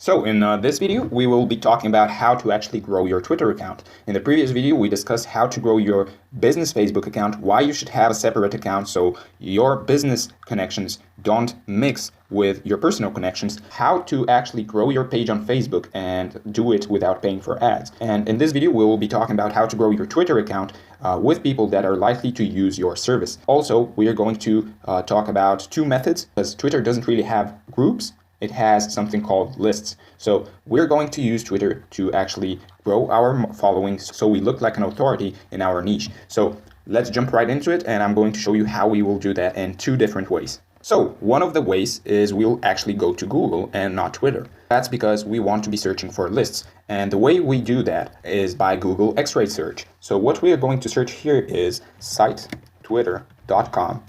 So in this video, we will be talking about how to actually grow your Twitter account. In the previous video, we discussed how to grow your business Facebook account, why you should have a separate account so your business connections don't mix with your personal connections, how to actually grow your page on Facebook and do it without paying for ads. And in this video, we will be talking about how to grow your Twitter account with people that are likely to use your service. Also, we are going to talk about two methods, because Twitter doesn't really have groups. It has something called lists. So we're going to use Twitter to actually grow our following so we look like an authority in our niche. So let's jump right into it, and I'm going to show you how we will do that in two different ways. So one of the ways is we'll actually go to Google and not Twitter. That's because we want to be searching for lists. And the way we do that is by Google X-ray search. So what we are going to search here is sitetwitter.com,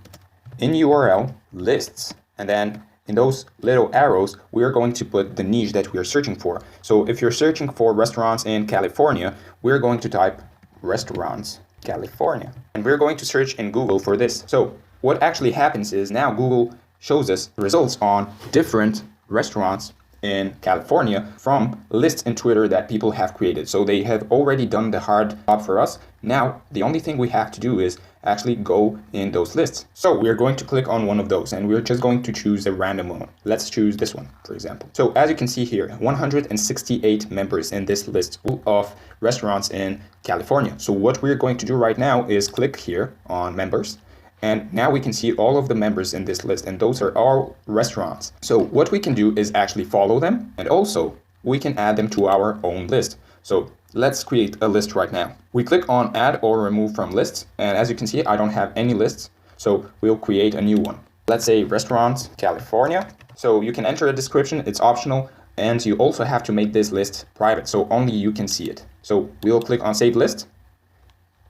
in URL, lists, and then in those little arrows, we are going to put the niche that we are searching for. So if you're searching for restaurants in California, we're going to type restaurants California. And we're going to search in Google for this. So what actually happens is now Google shows us results on different restaurants in California from lists in Twitter that people have created. So they have already done the hard job for us. Now, the only thing we have to do is actually go in those lists. So we're going to click on one of those and we're just going to choose a random one. Let's choose this one, for example. So as you can see here, 168 members in this list of restaurants in California. So what we're going to do right now is click here on members. And now we can see all of the members in this list, and those are all restaurants. So what we can do is actually follow them, and also we can add them to our own list. So let's create a list right now. We click on add or remove from lists, and as you can see, I don't have any lists. So we'll create a new one. Let's say restaurants California. So you can enter a description, it's optional, and you also have to make this list private, so only you can see it. So we'll click on save list,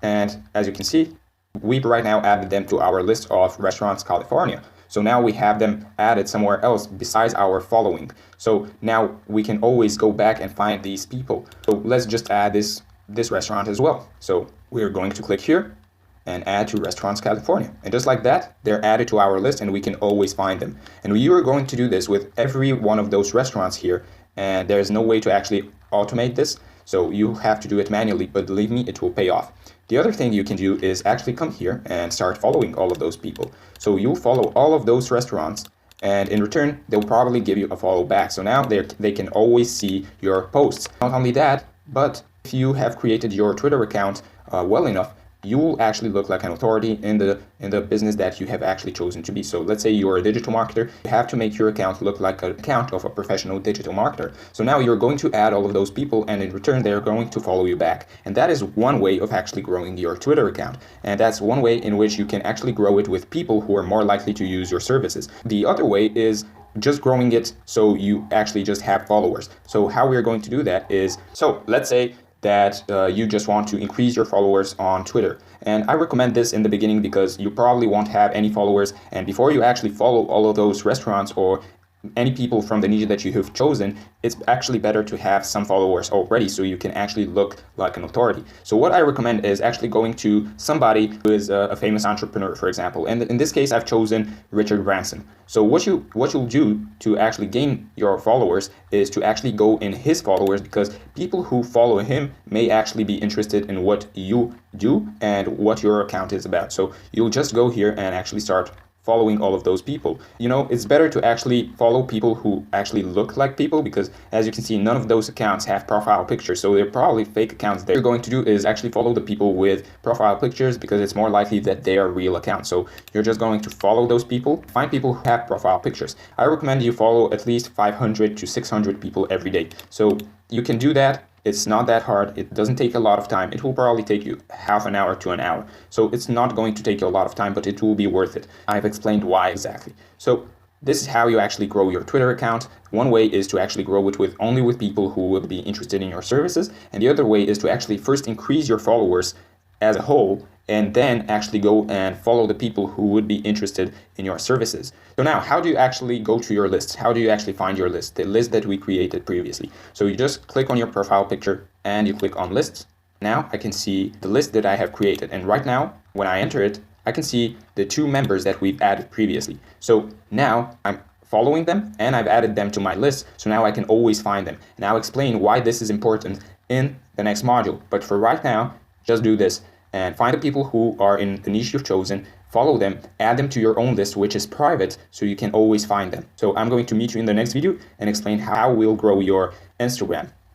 and as you can see, we've right now added them to our list of restaurants California. So now we have them added somewhere else besides our following. So now we can always go back and find these people. So let's just add this restaurant as well. So we're going to click here and add to restaurants California. And just like that, they're added to our list and we can always find them. And we are going to do this with every one of those restaurants here. And there's no way to actually automate this. So you have to do it manually, but believe me, it will pay off. The other thing you can do is actually come here and start following all of those people. So you'll follow all of those restaurants, and in return, they'll probably give you a follow back. So now they can always see your posts. Not only that, but if you have created your Twitter account well enough, you will actually look like an authority in the business that you have actually chosen to be. So let's say you're a digital marketer, you have to make your account look like an account of a professional digital marketer. So now you're going to add all of those people, and in return, they're going to follow you back. And that is one way of actually growing your Twitter account. And that's one way in which you can actually grow it with people who are more likely to use your services. The other way is just growing it so you actually just have followers. So how we're going to do that is, so let's say that you just want to increase your followers on Twitter. And I recommend this in the beginning because you probably won't have any followers. And before you actually follow all of those restaurants or any people from the niche that you have chosen, it's actually better to have some followers already so you can actually look like an authority. So what I recommend is actually going to somebody who is a famous entrepreneur, for example. And in this case, I've chosen Richard Branson. So what you'll do to actually gain your followers is to actually go in his followers, because people who follow him may actually be interested in what you do and what your account is about. So you'll just go here and actually start following all of those people. You know, it's better to actually follow people who actually look like people, because as you can see, none of those accounts have profile pictures, so they're probably fake accounts. What you're going to do is actually follow the people with profile pictures, because it's more likely that they are real accounts. So you're just going to follow those people, find people who have profile pictures. I recommend you follow at least 500 to 600 people every day. So you can do that. It's not that hard. It doesn't take a lot of time. It will probably take you half an hour to an hour. So it's not going to take you a lot of time, but it will be worth it. I've explained why exactly. So this is how you actually grow your Twitter account. One way is to actually grow it only with people who will be interested in your services. And the other way is to actually first increase your followers as a whole, and then actually go and follow the people who would be interested in your services. So now, how do you actually go to your lists? How do you actually find your list, the list that we created previously? So you just click on your profile picture and you click on lists. Now I can see the list that I have created. And right now, when I enter it, I can see the two members that we've added previously. So now I'm following them and I've added them to my list, so now I can always find them. And I'll explain why this is important in the next module. But for right now, just do this and find the people who are in the niche you've chosen, follow them, add them to your own list, which is private, so you can always find them. So I'm going to meet you in the next video and explain how we'll grow your Instagram.